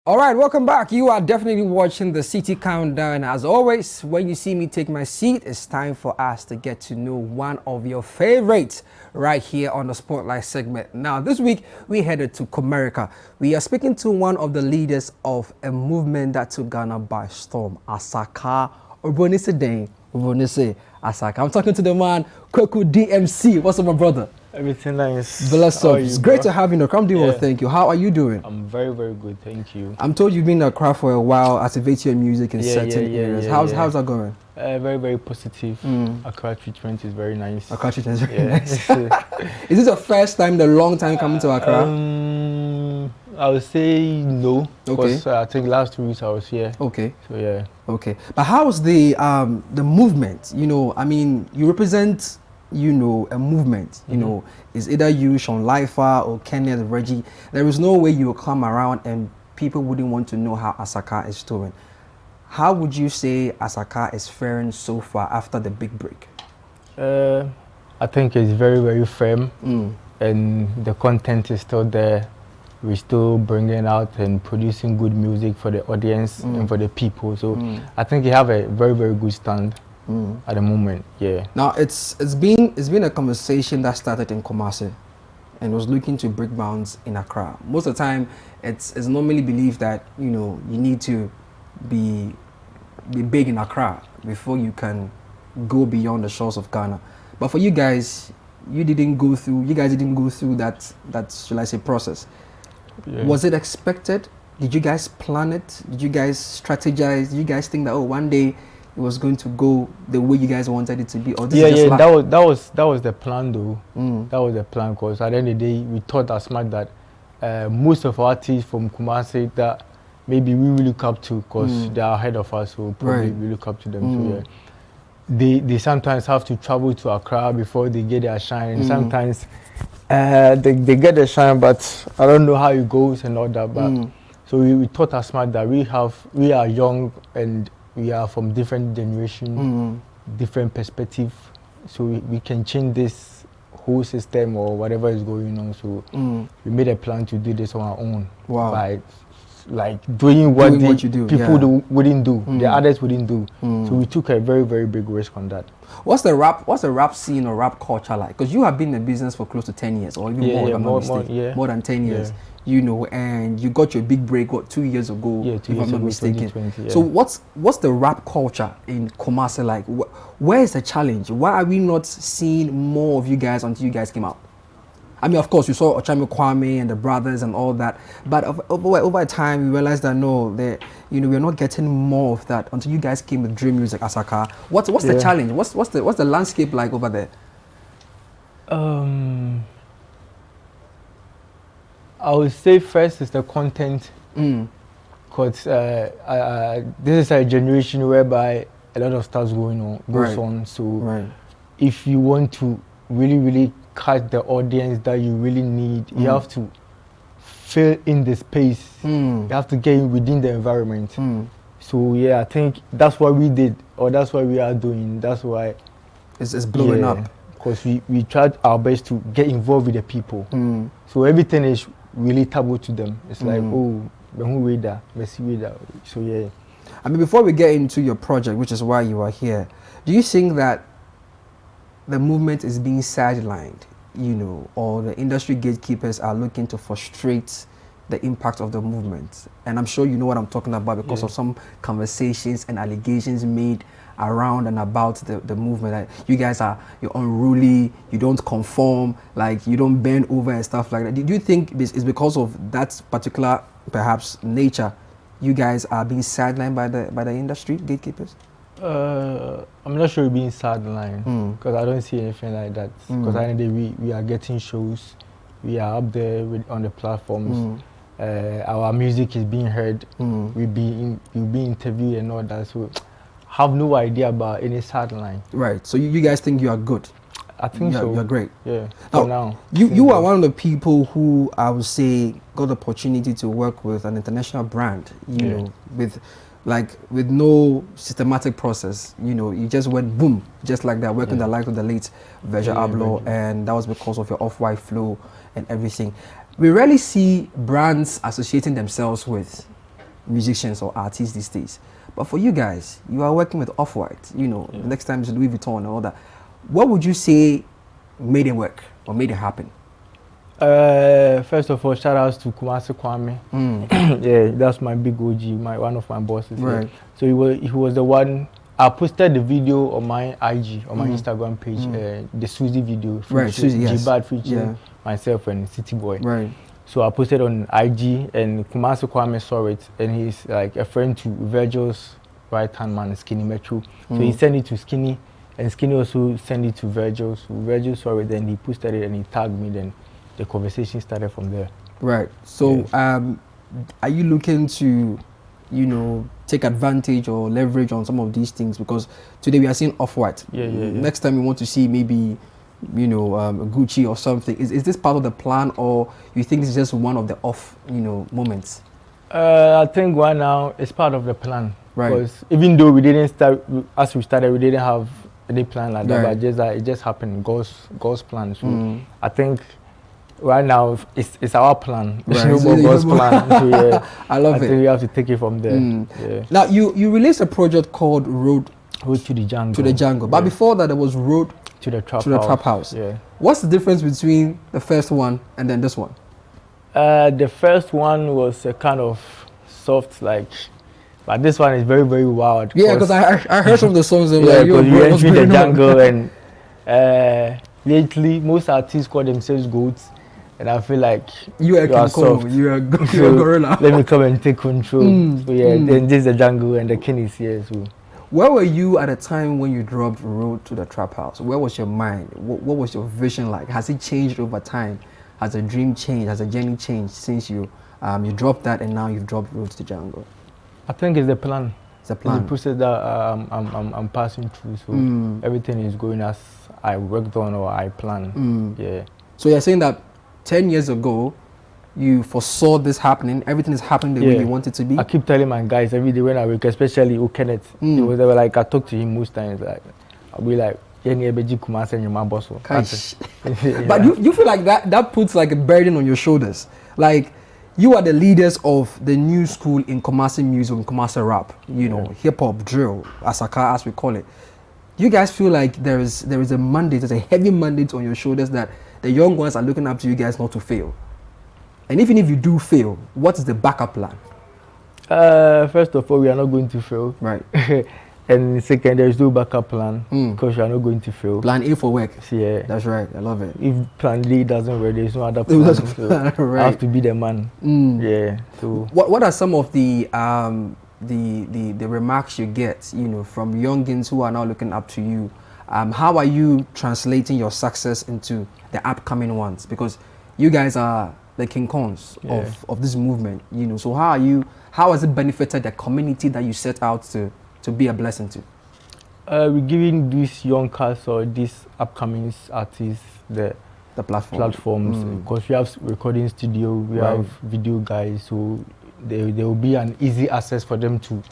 All right, welcome back. You are definitely watching the City Countdown. As always, when you see me take my seat, it's time for us to get to know one of your favorites right here on the Spotlight segment. Now, this week, we headed to Kumerica. We are speaking to one of the leaders of a movement that took Ghana by storm, ASAKAA, ASAKAA. I'm talking to the man, Kwaku DMC. What's up, my brother? Everything nice. Bless up. It's great to have you. I'm doing well, thank you. How are you doing? I'm very, very good, thank you. I'm told you've been in Accra for a while, activating your music in certain areas. How's that going? Very, very positive. Accra treatment is very nice. Accra treatment is very nice. Is this the first time, the long time coming to Accra? I would say no. Okay. I think last 2 weeks I was here. Okay. So yeah. Okay. But how's the movement? You know, I mean, you represent, you know, a movement, you know, it's either you, Sean Lifer, or Kenneth, Reggie. There is no way you will come around and people wouldn't want to know how ASAKAA is doing. How would you say ASAKAA is faring so far after the big break? I think it's very, very firm, and the content is still there. We're still bringing out and producing good music for the audience and for the people. So I think you have a very, very good stand. At the moment, yeah. Now it's been a conversation that started in Kumasi and was looking to break bounds in Accra. Most of the time, it's normally believed that, you know, you need to be big in Accra before you can go beyond the shores of Ghana. But for you guys, you guys didn't go through that shall I say process. Yeah. Was it expected? Did you guys plan it? Did you guys strategize? Did you guys think that, oh, one day it was going to go the way you guys wanted it to be? Or this is just that was the plan though. That was the plan, because at the end of the day we thought as much that most of our artists from Kumasi that maybe we will look up to, because they are ahead of us, so probably we look up to them. So yeah, they sometimes have to travel to Accra before they get their shine. Sometimes they get their shine, but I don't know how it goes and all that. But so we thought as much that we are young and we are from different generation, different perspective, so we can change this whole system or whatever is going on. So we made a plan to do this on our own. Wow. By like doing what people wouldn't do, the others wouldn't do. So we took a very, very big risk on that. What's the rap scene or rap culture like? Because you have been in business for close to 10 years or even more than 10 years. You know, and you got your big break 2 years ago, if I'm not mistaken. So what's the rap culture in Kumasi like? Where is the challenge? Why are we not seeing more of you guys until you guys came out? I mean, of course, you saw Ochami Kwame and the brothers and all that, but over time, we realized that no, we're not getting more of that until you guys came with Dream Music, ASAKAA. What's the challenge? What's the landscape like over there? I would say first is the content, because this is a generation whereby a lot of stuff goes on. So if you want to really, really catch the audience that you really need, you have to fill in the space. You have to get within the environment. So yeah, I think that's what we did, or that's what we are doing. That's why it's blowing up. Because we tried our best to get involved with the people. So everything is really taboo to them. It's like, oh, so yeah. I mean, before we get into your project, which is why you are here, do you think that the movement is being sidelined, you know, or the industry gatekeepers are looking to frustrate the impact of the movement? And I'm sure you know what I'm talking about because of some conversations and allegations made around and about the movement. Like, you guys you're unruly, you don't conform, like you don't bend over and stuff like that. Do you think it's because of that particular perhaps nature you guys are being sidelined by the industry gatekeepers? I'm not sure we're being sidelined, because I don't see anything like that. Because at the end of the day, we are getting shows, we are up there on the platforms. Our music is being heard. We'll be interviewed and all that. So have no idea about any sideline. Right. So you guys think you are good? I think so. You're great. Yeah. Now you are one of the people who I would say got the opportunity to work with an international brand. You know, with no systematic process. You know, you just went boom, just like that, working the likes of the late Virgil Abloh, and that was because of your off-white flow and everything. We rarely see brands associating themselves with musicians or artists these days. But for you guys, you are working with Off-White, you know, the next time it's Louis Vuitton and all that. What would you say made it work or made it happen? First of all, shout outs to Kumasi Kwame. Yeah, that's my big OG, one of my bosses. Right. Yeah. So he was the one. I posted the video on my IG, on my Instagram page, the Suzy video. Right, Suzy, yes. G-Bad featuring myself and City Boy. Right. So I posted on IG, and Kumasi Kwame saw it, and he's like a friend to Virgil's right-hand man, Skinny Metro. So he sent it to Skinny, and Skinny also sent it to Virgil. So Virgil saw it, then he posted it, and he tagged me, then the conversation started from there. Right. So are you looking to, you know, take advantage or leverage on some of these things? Because today we are seeing Off-White. Yeah. Next time we want to see maybe, you know, Gucci or something. Is this part of the plan, or you think this is just one of the off, you know, moments? I think right now it's part of the plan. Right. Because even though we didn't start, as we started, we didn't have any plan like that, Right. but just that it just happened, God's plan. So I think right now it's our plan. Right. No more God's plan. So yeah, I love I it. think we have to take it from there. Yeah. Now you released a project called Road to the Jungle. to the Jungle, but before that there was Road to the Trap to the House. Trap House. Yeah. What's the difference between the first one and then this one? The first one was a kind of soft, like, but this one is very, very wild. Yeah, because I heard some of the songs that yeah, were because like, you what's entering the going on? jungle, and lately most artists call themselves goats, and I feel like You are King soft. Kong, you are So gorilla. let me come and take control. So yeah, then this is the jungle, and the king is here. So Where were you at the time when you dropped Road to the Trap House? Where was your mind? What was your vision like? Has it changed over time? Has the dream changed? Has the journey changed since you dropped that and now you've dropped Road to the Jungle? I think it's the plan. It's a plan. It's the process that I'm passing through. So everything is going as I worked on or I planned. Yeah. So you're saying that 10 years ago, you foresaw this happening, everything is happening the way you want it to be? I keep telling my guys every day when I wake, especially Kenneth. They were like, I talk to him most times, like, I'll be like, But But you feel like that puts like a burden on your shoulders. Like, you are the leaders of the new school in Kumasi music, in Kumasi rap, you know, hip hop, drill, ASAKAA as we call it. You guys feel like there is a mandate, there's a heavy mandate on your shoulders that the young ones are looking up to you guys not to fail. And even if you do fail, what is the backup plan? First of all, we are not going to fail. Right. And second, there is no backup plan because we are not going to fail. Plan A for work. Yeah. That's right. I love it. If plan D doesn't work, there is no other plan. So Right. I have to be the man. Yeah. So What are some of the remarks you get, you know, from youngins who are now looking up to you? How are you translating your success into the upcoming ones? Because you guys are the King Kongs of this movement, you know. So how has it benefited the community that you set out to be a blessing to? we're giving these young cats or these upcoming artists the platforms because we have recording studio, we have video guys, so there will be an easy access for them to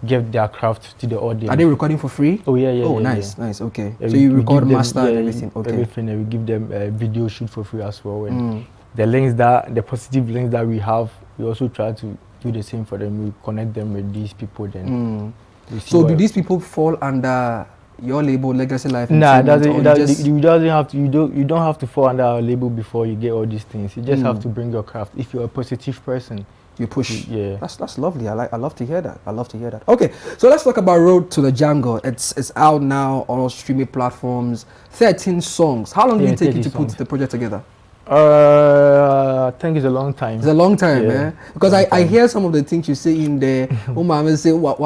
give their craft to the audience. Are they recording for free? Oh yeah. Oh, yeah, nice, yeah. nice. Okay. Yeah, so you record, give them, master, and everything. Okay. Everything, and we give them a video shoot for free as well. And the positive links that we have, we also try to do the same for them. We connect them with these people. Then. So do these people fall under your label, Legacy Life? Nah, you don't have to fall under our label before you get all these things. You just have to bring your craft. If you're a positive person, you push. Yeah, that's lovely. I love to hear that. I love to hear that. Okay, so let's talk about Road to the Jungle. It's out now on all streaming platforms. 13 songs. How long did it take you to put the project together? I think it's a long time. It's a long time, man. Because I hear some of the things you say in there. Mama say, doctor.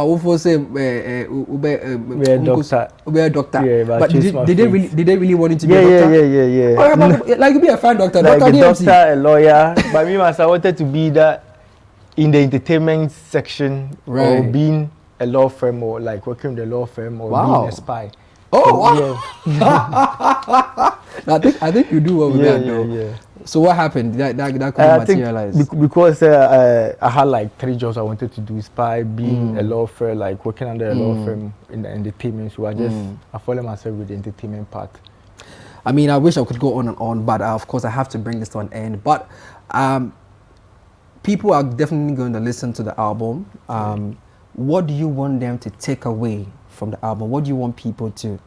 Yeah, but did they really want it to be a doctor? Yeah. Like you be a fine doctor, like Dr. a DMC. doctor, a lawyer. But me myself, I wanted to be that in the entertainment section, or being a law firm, or like working in the law firm, or being a spy. Oh, wow. Yeah. I think you do well with that, though. Yeah. So what happened? That couldn't materialize? Because I had like 3 jobs I wanted to do: spy, being a law firm, like working under a law firm in the entertainment. So I follow myself with the entertainment part. I mean, I wish I could go on and on, but of course I have to bring this to an end. But people are definitely going to listen to the album. What do you want them to take away from the album? What do you want people to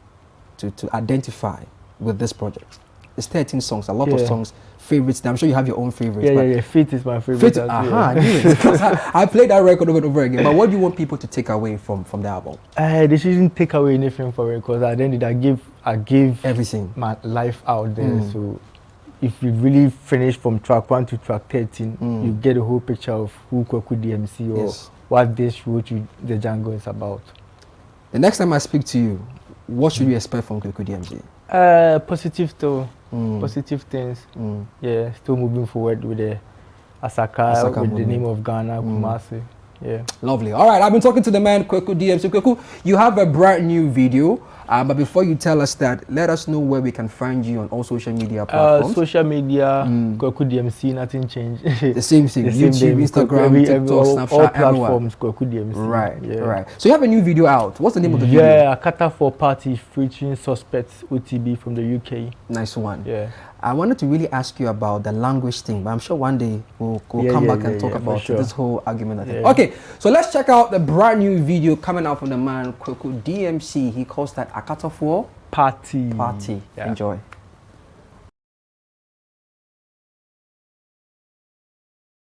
identify with this project? It's 13 songs, a lot of songs, favorites. I'm sure you have your own favorites. Yeah. Fit is my favorite. Fit, I knew it. Because I played that record over and over again. But what do you want people to take away from the album? They shouldn't take away anything from it, because at the end of it, I give everything, my life out there. So if you really finish from track 1 to track 13, you get a whole picture of who Kwaku DMC or what this road to the jungle is about. The next time I speak to you, what should you expect from Kwaku DMC? Positive though. Positive things. Yeah, still moving forward with the ASAKAA with movement. The name of Ghana, Kumasi. Yeah. Lovely. All right, I've been talking to the man Kwaku DMC. Kwaku, you have a brand new video. But before you tell us that, let us know where we can find you on all social media platforms. Social media, Kwaku DMC, nothing changed. The same thing. YouTube, Instagram, TikTok, Snapchat, all platforms, Kwaku DMC. Right. So you have a new video out. What's the name of the video? Yeah, ASAKAA for Party featuring Suspects OTB from the UK. Nice one. Yeah. I wanted to really ask you about the language thing, but I'm sure one day we'll come back and talk about this whole argument. Okay, so let's check out the brand new video coming out from the man Kwaku DMC. He calls that ASAKAA for Party. Yeah. Enjoy.